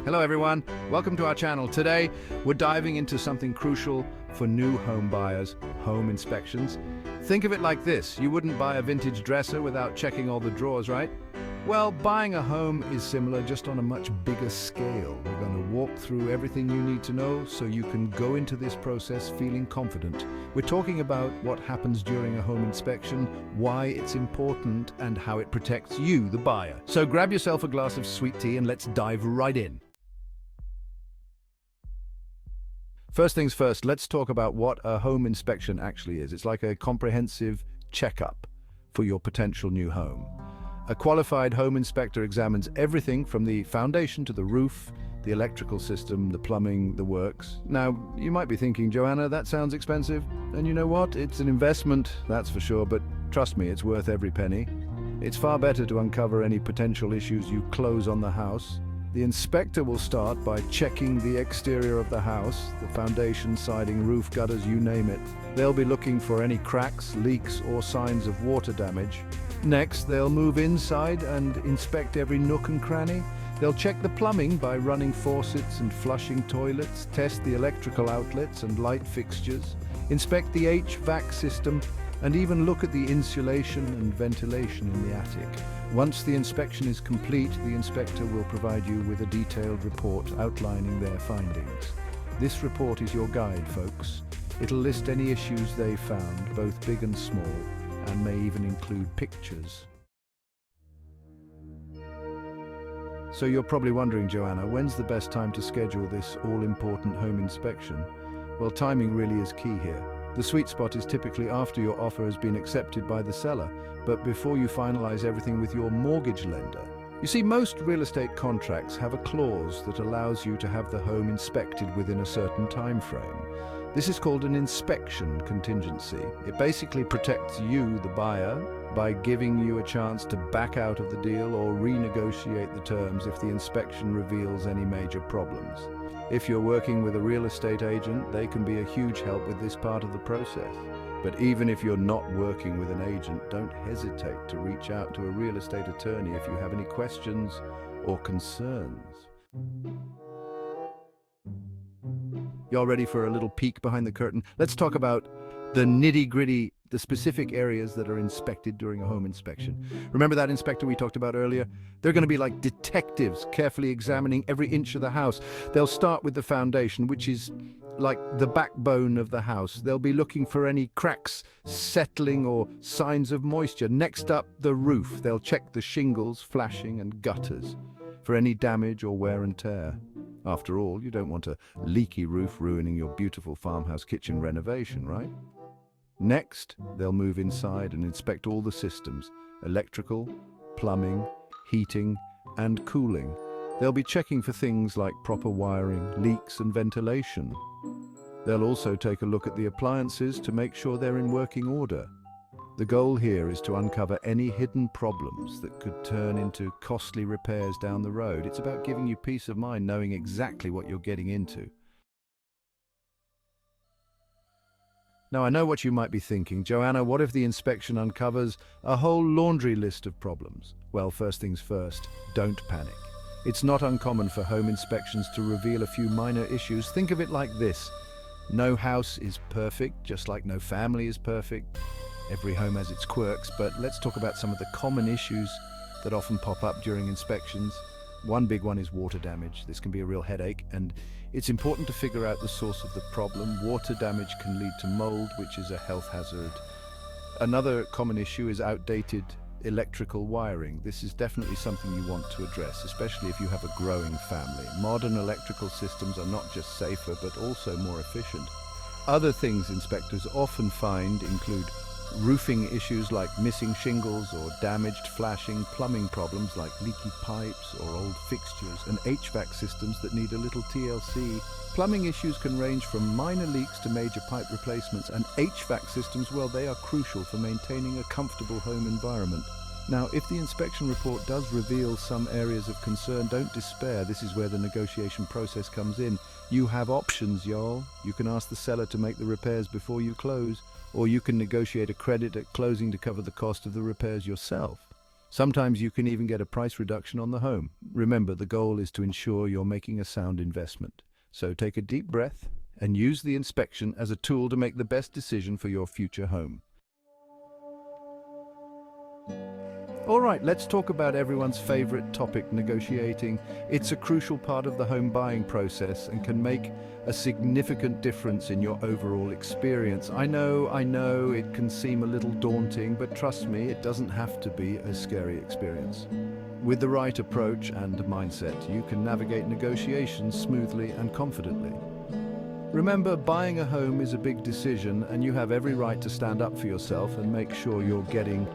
Hello everyone, welcome to our channel. Today we're diving into something crucial for new home buyers, home inspections. Think of it like this, you wouldn't buy a vintage dresser without checking all the drawers, right? Well, buying a home is similar, just on a much bigger scale. We're going to walk through everything you need to know so you can go into this process feeling confident. We're talking about what happens during a home inspection, why it's important, and how it protects you, the buyer. So grab yourself a glass of sweet tea and let's dive right in. First things first, let's talk about what a home inspection actually is. It's like a comprehensive checkup for your potential new home. A qualified home inspector examines everything from the foundation to the roof, the electrical system, the plumbing, the works. Now, you might be thinking, Joanna, that sounds expensive. And you know what? It's an investment, that's for sure, but trust me, it's worth every penny. It's far better to uncover any potential issues you close on the house. The inspector will start by checking the exterior of the house, the foundation, siding, roof, gutters, you name it. They'll be looking for any cracks, leaks, or signs of water damage. Next, they'll move inside and inspect every nook and cranny. They'll check the plumbing by running faucets and flushing toilets, test the electrical outlets and light fixtures, inspect the HVAC system, and even look at the insulation and ventilation in the attic. Once the inspection is complete, the inspector will provide you with a detailed report outlining their findings. This report is your guide, folks. It'll list any issues they found, both big and small, and may even include pictures. So you're probably wondering, Joanna, when's the best time to schedule this all-important home inspection? Well, timing really is key here. The sweet spot is typically after your offer has been accepted by the seller, but before you finalize everything with your mortgage lender. You see, most real estate contracts have a clause that allows you to have the home inspected within a certain time frame. This is called an inspection contingency. It basically protects you, the buyer, by giving you a chance to back out of the deal or renegotiate the terms if the inspection reveals any major problems. If you're working with a real estate agent, they can be a huge help with this part of the process. But even if you're not working with an agent, don't hesitate to reach out to a real estate attorney if you have any questions or concerns. Y'all ready for a little peek behind the curtain? Let's talk about the nitty-gritty, the specific areas that are inspected during a home inspection. Remember that inspector we talked about earlier? They're going to be like detectives, carefully examining every inch of the house. They'll start with the foundation, which is like the backbone of the house. They'll be looking for any cracks, settling, or signs of moisture. Next up, the roof. They'll check the shingles, flashing, and gutters for any damage or wear and tear. After all, you don't want a leaky roof ruining your beautiful farmhouse kitchen renovation, right? Next, they'll move inside and inspect all the systems: electrical, plumbing, heating, and cooling. They'll be checking for things like proper wiring, leaks, and ventilation. They'll also take a look at the appliances to make sure they're in working order. The goal here is to uncover any hidden problems that could turn into costly repairs down the road. It's about giving you peace of mind knowing exactly what you're getting into. Now, I know what you might be thinking. Joanna, what if the inspection uncovers a whole laundry list of problems? Well, first things first, don't panic. It's not uncommon for home inspections to reveal a few minor issues. Think of it like this. No house is perfect, just like no family is perfect. Every home has its quirks, but let's talk about some of the common issues that often pop up during inspections. One big one is water damage. This can be a real headache, and it's important to figure out the source of the problem. Water damage can lead to mold, which is a health hazard. Another common issue is outdated electrical wiring. This is definitely something you want to address, especially if you have a growing family. Modern electrical systems are not just safer, but also more efficient. Other things inspectors often find include roofing issues like missing shingles or damaged flashing, plumbing problems like leaky pipes or old fixtures, and HVAC systems that need a little TLC. Plumbing issues can range from minor leaks to major pipe replacements, and HVAC systems, well, they are crucial for maintaining a comfortable home environment. Now, if the inspection report does reveal some areas of concern, don't despair. This is where the negotiation process comes in. You have options, y'all. You can ask the seller to make the repairs before you close, or you can negotiate a credit at closing to cover the cost of the repairs yourself. Sometimes you can even get a price reduction on the home. Remember, the goal is to ensure you're making a sound investment. So take a deep breath and use the inspection as a tool to make the best decision for your future home. All right, let's talk about everyone's favorite topic, negotiating. It's a crucial part of the home buying process and can make a significant difference in your overall experience. I know it can seem a little daunting, but trust me, it doesn't have to be a scary experience. With the right approach and mindset, you can navigate negotiations smoothly and confidently. Remember, buying a home is a big decision, and you have every right to stand up for yourself and make sure you're getting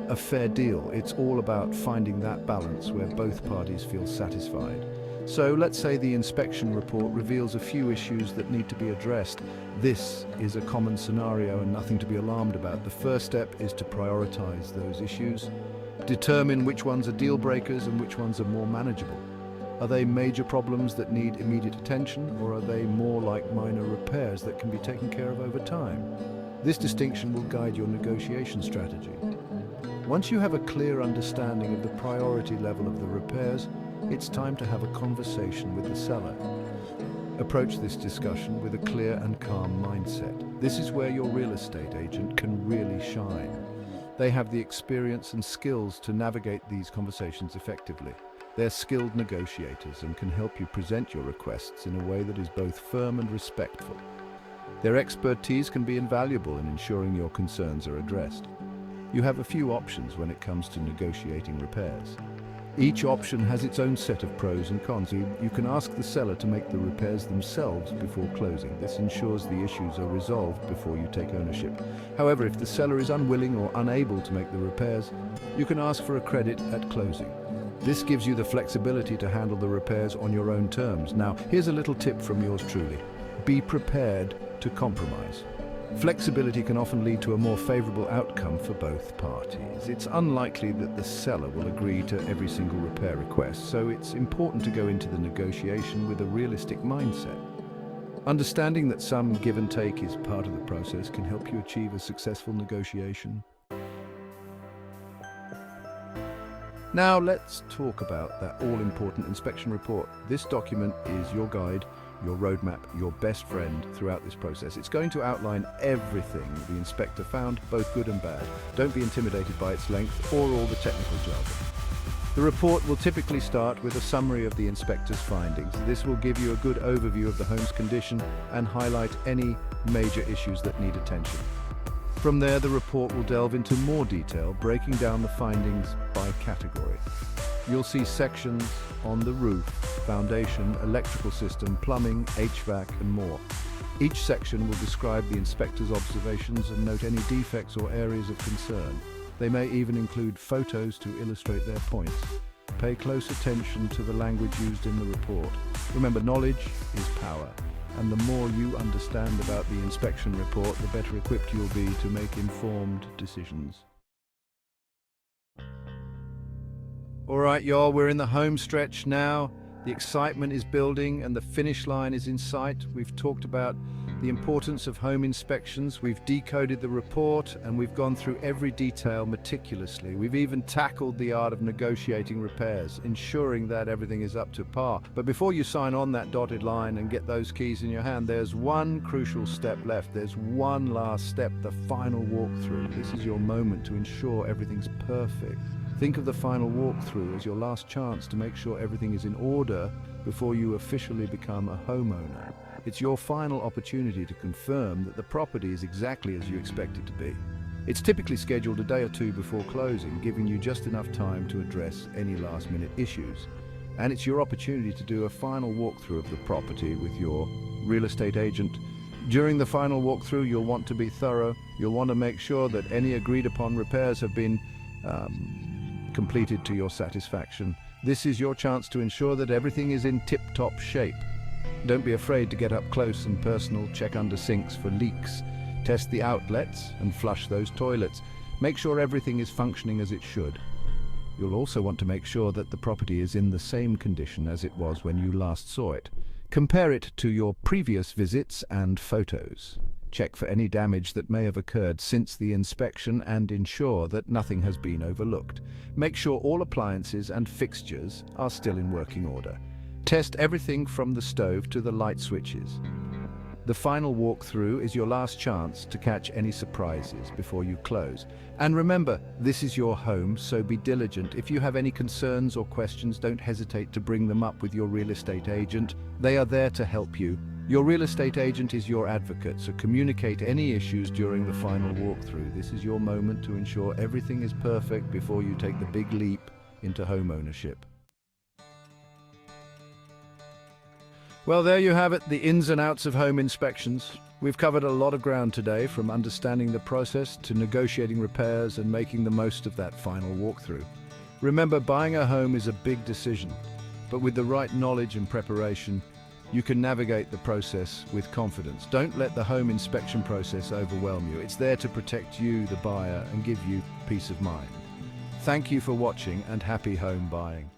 a fair deal. It's all about finding that balance where both parties feel satisfied. So let's say the inspection report reveals a few issues that need to be addressed. This is a common scenario and nothing to be alarmed about. The first step is to prioritize those issues. Determine which ones are deal breakers and which ones are more manageable. Are they major problems that need immediate attention, or are they more like minor repairs that can be taken care of over time? This distinction will guide your negotiation strategy. Once you have a clear understanding of the priority level of the repairs, it's time to have a conversation with the seller. Approach this discussion with a clear and calm mindset. This is where your real estate agent can really shine. They have the experience and skills to navigate these conversations effectively. They're skilled negotiators and can help you present your requests in a way that is both firm and respectful. Their expertise can be invaluable in ensuring your concerns are addressed. You have a few options when it comes to negotiating repairs. Each option has its own set of pros and cons. You can ask the seller to make the repairs themselves before closing. This ensures the issues are resolved before you take ownership. However, if the seller is unwilling or unable to make the repairs, you can ask for a credit at closing. This gives you the flexibility to handle the repairs on your own terms. Now, here's a little tip from yours truly. Be prepared to compromise. Flexibility can often lead to a more favorable outcome for both parties. It's unlikely that the seller will agree to every single repair request, so it's important to go into the negotiation with a realistic mindset. Understanding that some give and take is part of the process can help you achieve a successful negotiation. Now let's talk about that all-important inspection report. This document is your guide, your roadmap, your best friend throughout this process. It's going to outline everything the inspector found, both good and bad. Don't be intimidated by its length or all the technical jargon. The report will typically start with a summary of the inspector's findings. This will give you a good overview of the home's condition and highlight any major issues that need attention. From there, the report will delve into more detail, breaking down the findings by category. You'll see sections on the roof, foundation, electrical system, plumbing, HVAC, and more. Each section will describe the inspector's observations and note any defects or areas of concern. They may even include photos to illustrate their points. Pay close attention to the language used in the report. Remember, knowledge is power, and the more you understand about the inspection report, the better equipped you'll be to make informed decisions. All right, y'all, we're in the home stretch now. The excitement is building and the finish line is in sight. We've talked about the importance of home inspections. We've decoded the report and we've gone through every detail meticulously. We've even tackled the art of negotiating repairs, ensuring that everything is up to par. But before you sign on that dotted line and get those keys in your hand, there's one crucial step left. There's one last step, the final walkthrough. This is your moment to ensure everything's perfect. Think of the final walkthrough as your last chance to make sure everything is in order before you officially become a homeowner. It's your final opportunity to confirm that the property is exactly as you expect it to be. It's typically scheduled a day or two before closing, giving you just enough time to address any last-minute issues. And it's your opportunity to do a final walkthrough of the property with your real estate agent. During the final walkthrough, you'll want to be thorough. You'll want to make sure that any agreed-upon repairs have been completed to your satisfaction. This is your chance to ensure that everything is in tip-top shape. Don't be afraid to get up close and personal. Check under sinks for leaks. Test the outlets and flush those toilets. Make sure everything is functioning as it should. You'll also want to make sure that the property is in the same condition as it was when you last saw it. Compare it to your previous visits and photos. Check for any damage that may have occurred since the inspection and ensure that nothing has been overlooked. Make sure all appliances and fixtures are still in working order. Test everything from the stove to the light switches. The final walkthrough is your last chance to catch any surprises before you close. And remember, this is your home, so be diligent. If you have any concerns or questions, don't hesitate to bring them up with your real estate agent. They are there to help you. Your real estate agent is your advocate, so communicate any issues during the final walkthrough. This is your moment to ensure everything is perfect before you take the big leap into home ownership. Well, there you have it, the ins and outs of home inspections. We've covered a lot of ground today, from understanding the process to negotiating repairs and making the most of that final walkthrough. Remember, buying a home is a big decision, but with the right knowledge and preparation, you can navigate the process with confidence. Don't let the home inspection process overwhelm you. It's there to protect you, the buyer, and give you peace of mind. Thank you for watching, and happy home buying.